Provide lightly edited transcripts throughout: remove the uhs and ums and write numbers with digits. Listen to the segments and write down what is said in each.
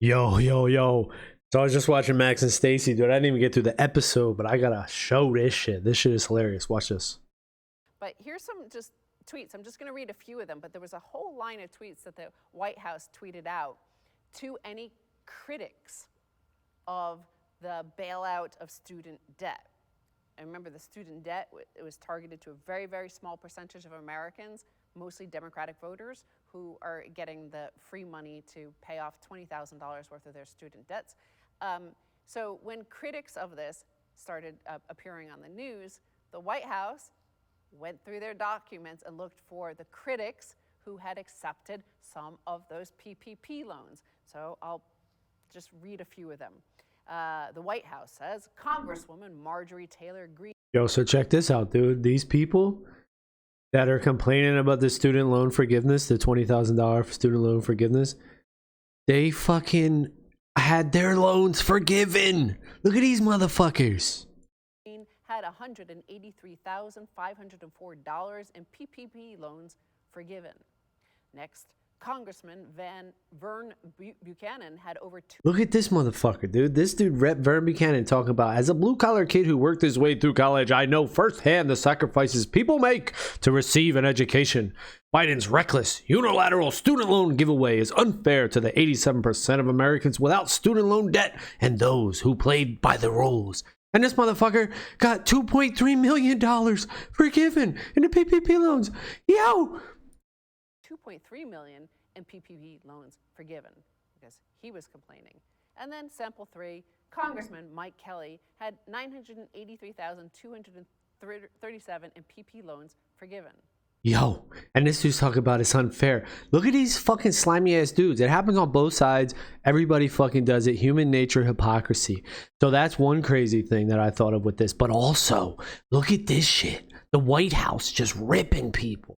Yo, yo, yo. So I was just watching Max and Stacy, dude. I didn't even get through the episode, but I gotta show this shit. This shit is hilarious. Watch this. But here's some just tweets. I'm just going to read a few of them, but there was a whole line of tweets that the White House tweeted out to any critics of the bailout of student debt. And remember, the student debt, it was targeted to a very, very small percentage of Americans, mostly Democratic voters, who are getting the free money to pay off $20,000 worth of their student debts. So when critics of this started appearing on the news, the White House went through their documents and looked for the critics who had accepted some of those PPP loans. So I'll just read a few of them. The White House says, Congresswoman Marjorie Taylor Greene. Yo, so check this out, dude. These people that are complaining about the student loan forgiveness, the $20,000 student loan forgiveness, they fucking had their loans forgiven. Look at these motherfuckers. Had $183,504 in PPP loans forgiven. Next, Congressman Vern Buchanan had over two. Look at this motherfucker, dude. This dude, Rep. Vern Buchanan, talking about, as a blue-collar kid who worked his way through college, I know firsthand the sacrifices people make to receive an education. Biden's reckless, unilateral student loan giveaway is unfair to the 87% of Americans without student loan debt and those who played by the rules. And this motherfucker got $2.3 million forgiven in the PPP loans. Yo! $2.3 million in PPP loans forgiven because he was complaining. And then sample three, Congressman Mike Kelly had $983,237 in PP loans forgiven. Yo, and this dude's talking about it's unfair. Look at these fucking slimy ass dudes. It happens on both sides. Everybody fucking does it. Human nature, hypocrisy. So that's one crazy thing that I thought of with this. But also, look at this shit. The White House just ripping people.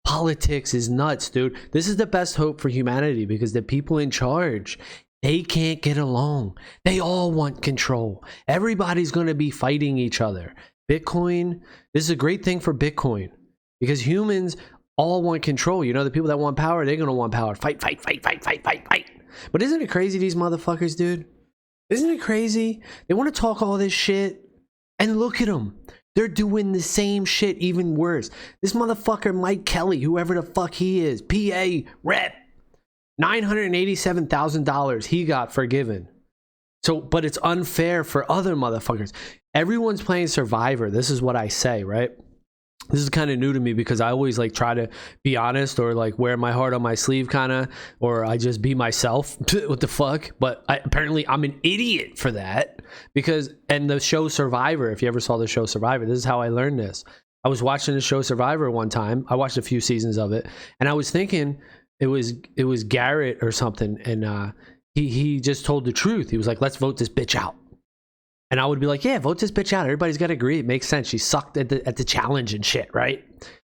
Politics is nuts, dude. This is the best hope for humanity because the people in charge, they can't get along. They all want control. Everybody's going to be fighting each other. Bitcoin, this is a great thing for Bitcoin. Because humans all want control. You know, the people that want power, they're going to want power. Fight, fight, fight, fight, fight, fight, fight. But isn't it crazy, these motherfuckers, dude? Isn't it crazy? They want to talk all this shit. And look at them. They're doing the same shit, even worse. This motherfucker, Mike Kelly, whoever the fuck he is, PA rep, $987,000 he got forgiven. So, but it's unfair for other motherfuckers. Everyone's playing Survivor. This is what I say, right? This is kind of new to me because I always like try to be honest or like wear my heart on my sleeve kind of, or I just be myself. What the fuck? But apparently I'm an idiot for that because, and the show Survivor, if you ever saw the show Survivor, this is how I learned this. I was watching the show Survivor one time. I watched a few seasons of it and I was thinking it was Garrett or something. And he just told the truth. He was like, let's vote this bitch out. And I would be like, yeah, vote this bitch out. Everybody's got to agree. It makes sense. She sucked at the challenge and shit, right?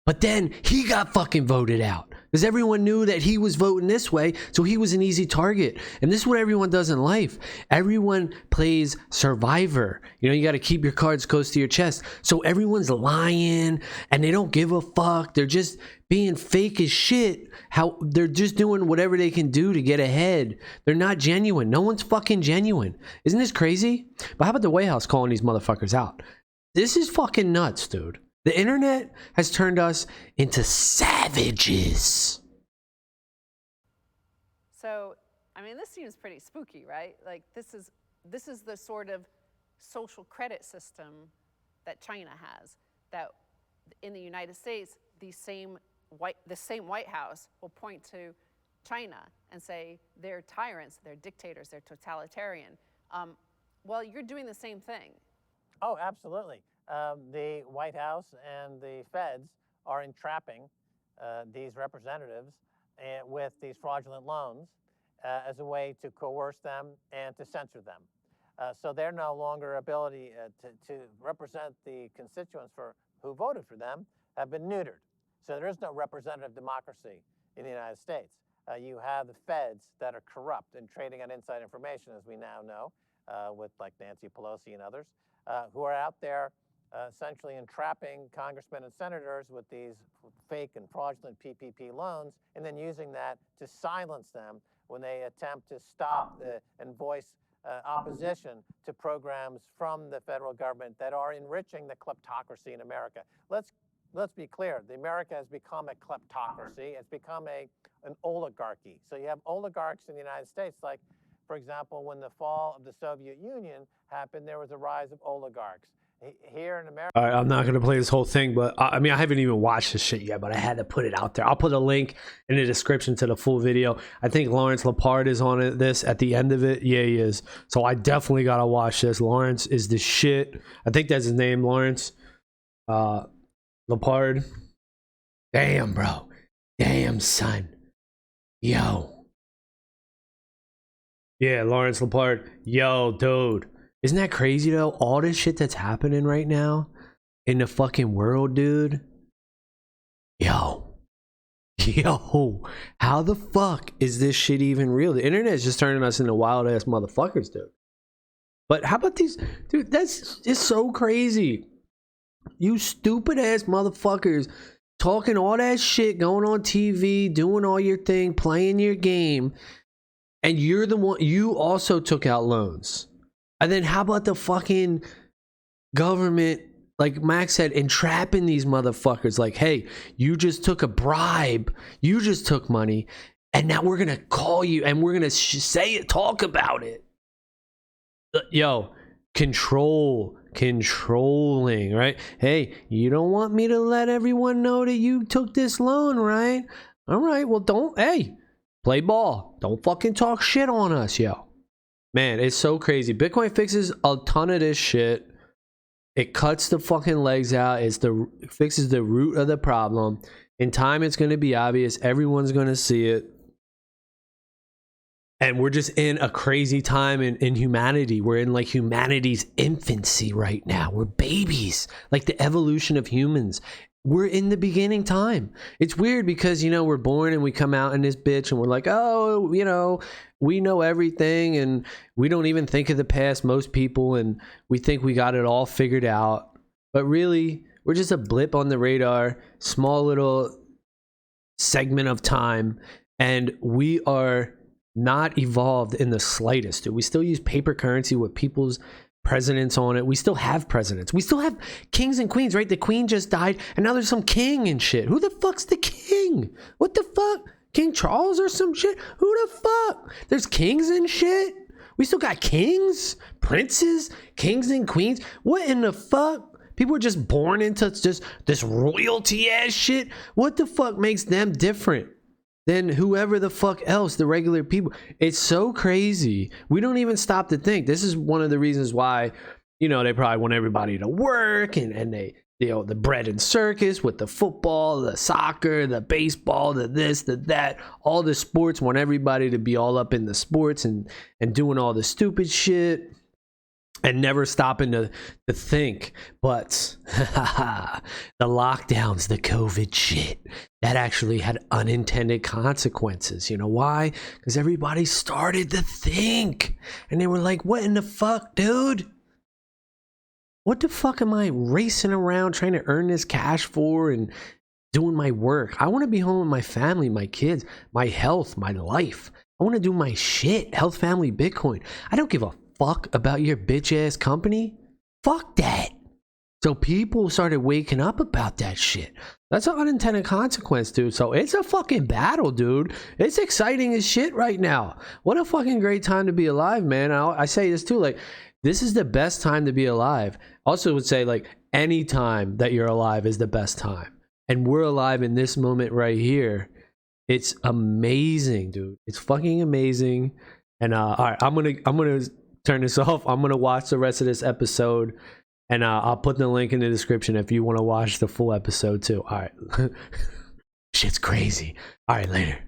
But then he got fucking voted out because everyone knew that he was voting this way. So he was an easy target. And this is what everyone does in life. Everyone plays Survivor. You know, you got to keep your cards close to your chest. So everyone's lying and they don't give a fuck. They're just being fake as shit. How they're just doing whatever they can do to get ahead. They're not genuine. No one's fucking genuine. Isn't this crazy? But how about the White House calling these motherfuckers out? This is fucking nuts, dude. The internet has turned us into savages. So, I mean, this seems pretty spooky, right? Like this is the sort of social credit system that China has. That in the United States, the same White House will point to China and say they're tyrants, they're dictators, they're totalitarian. Well, you're doing the same thing. Oh, absolutely. The White House and the feds are entrapping these representatives with these fraudulent loans as a way to coerce them and to censor them. So they're no longer ability to represent the constituents who voted for them have been neutered. So there is no representative democracy in the United States. You have the feds that are corrupt and trading on inside information, as we now know, with like Nancy Pelosi and others, who are out there essentially entrapping congressmen and senators with these fake and fraudulent PPP loans and then using that to silence them when they attempt to stop and voice opposition to programs from the federal government that are enriching the kleptocracy in America. Let's be clear. America has become a kleptocracy. It's become an oligarchy. So you have oligarchs in the United States, like, for example, when the fall of the Soviet Union happened, there was a rise of oligarchs. Here in America. All right, I'm not gonna play this whole thing, but I mean, I haven't even watched this shit yet, but I had to put it out there. I'll put a link in the description to the full video. I think Lawrence Lepard is on this at the end of it. Yeah, he is. So I definitely gotta watch this. Lawrence is the shit. I think that's his name, Lawrence Lepard. Damn, bro. Damn, son. Yo. Yeah, Lawrence Lepard. Yo, dude. Isn't that crazy though? All this shit that's happening right now in the fucking world, dude. Yo, how the fuck is this shit even real? The internet is just turning us into wild ass motherfuckers, dude. But how about these, dude? That's just so crazy. You stupid ass motherfuckers talking all that shit, going on TV, doing all your thing, playing your game, and you're the one. You also took out loans. And then how about the fucking government, like Max said, entrapping these motherfuckers? Like, hey, you just took a bribe. You just took money. And now we're going to call you and we're going to talk about it. Yo, controlling, right? Hey, you don't want me to let everyone know that you took this loan, right? All right, well, hey, play ball. Don't fucking talk shit on us, yo. Man, it's so crazy. Bitcoin fixes a ton of this shit. It cuts the fucking legs out. It fixes the root of the problem. In time, it's going to be obvious. Everyone's going to see it. And we're just in a crazy time in humanity. We're in like humanity's infancy right now. We're babies, like the evolution of humans. We're in the beginning time. It's weird because, you know, we're born and we come out in this bitch and we're like, oh, you know, we know everything and we don't even think of the past, most people, and we think we got it all figured out. But really, we're just a blip on the radar, small little segment of time, and we are not evolved in the slightest. Dude. We still use paper currency with people's presidents on it. We still have presidents. We still have kings and queens, right? The queen just died and now there's some king and shit. Who the fuck's the king? What the fuck? King Charles or some shit? Who the fuck? There's kings and shit? We still got kings, princes, kings and queens. What in the fuck? People are just born into just this royalty ass shit. What the fuck makes them different than whoever the fuck else, the regular people? It's so crazy. We don't even stop to think. This is one of the reasons why, you know, they probably want everybody to work and they, you know, the bread and circus with the football, the soccer, the baseball, the this, the that, all the sports, want everybody to be all up in the sports and doing all the stupid shit and never stopping to think. But the lockdowns, the COVID shit, that actually had unintended consequences. You know why? Because everybody started to think and they were like, what in the fuck, dude? What the fuck am I racing around trying to earn this cash for and doing my work? I want to be home with my family, my kids, my health, my life. I want to do my shit. Health, family, Bitcoin. I don't give a fuck about your bitch ass company. Fuck that. So people started waking up about that shit. That's an unintended consequence, dude. So it's a fucking battle, dude. It's exciting as shit right now. What a fucking great time to be alive, man. I say this too, like, this is the best time to be alive. Also would say, like, any time that you're alive is the best time. And we're alive in this moment right here. It's amazing, dude. It's fucking amazing. And all right, I'm gonna turn this off. I'm gonna watch the rest of this episode, and I'll put the link in the description if you want to watch the full episode too. All right. Shit's crazy. All right, later.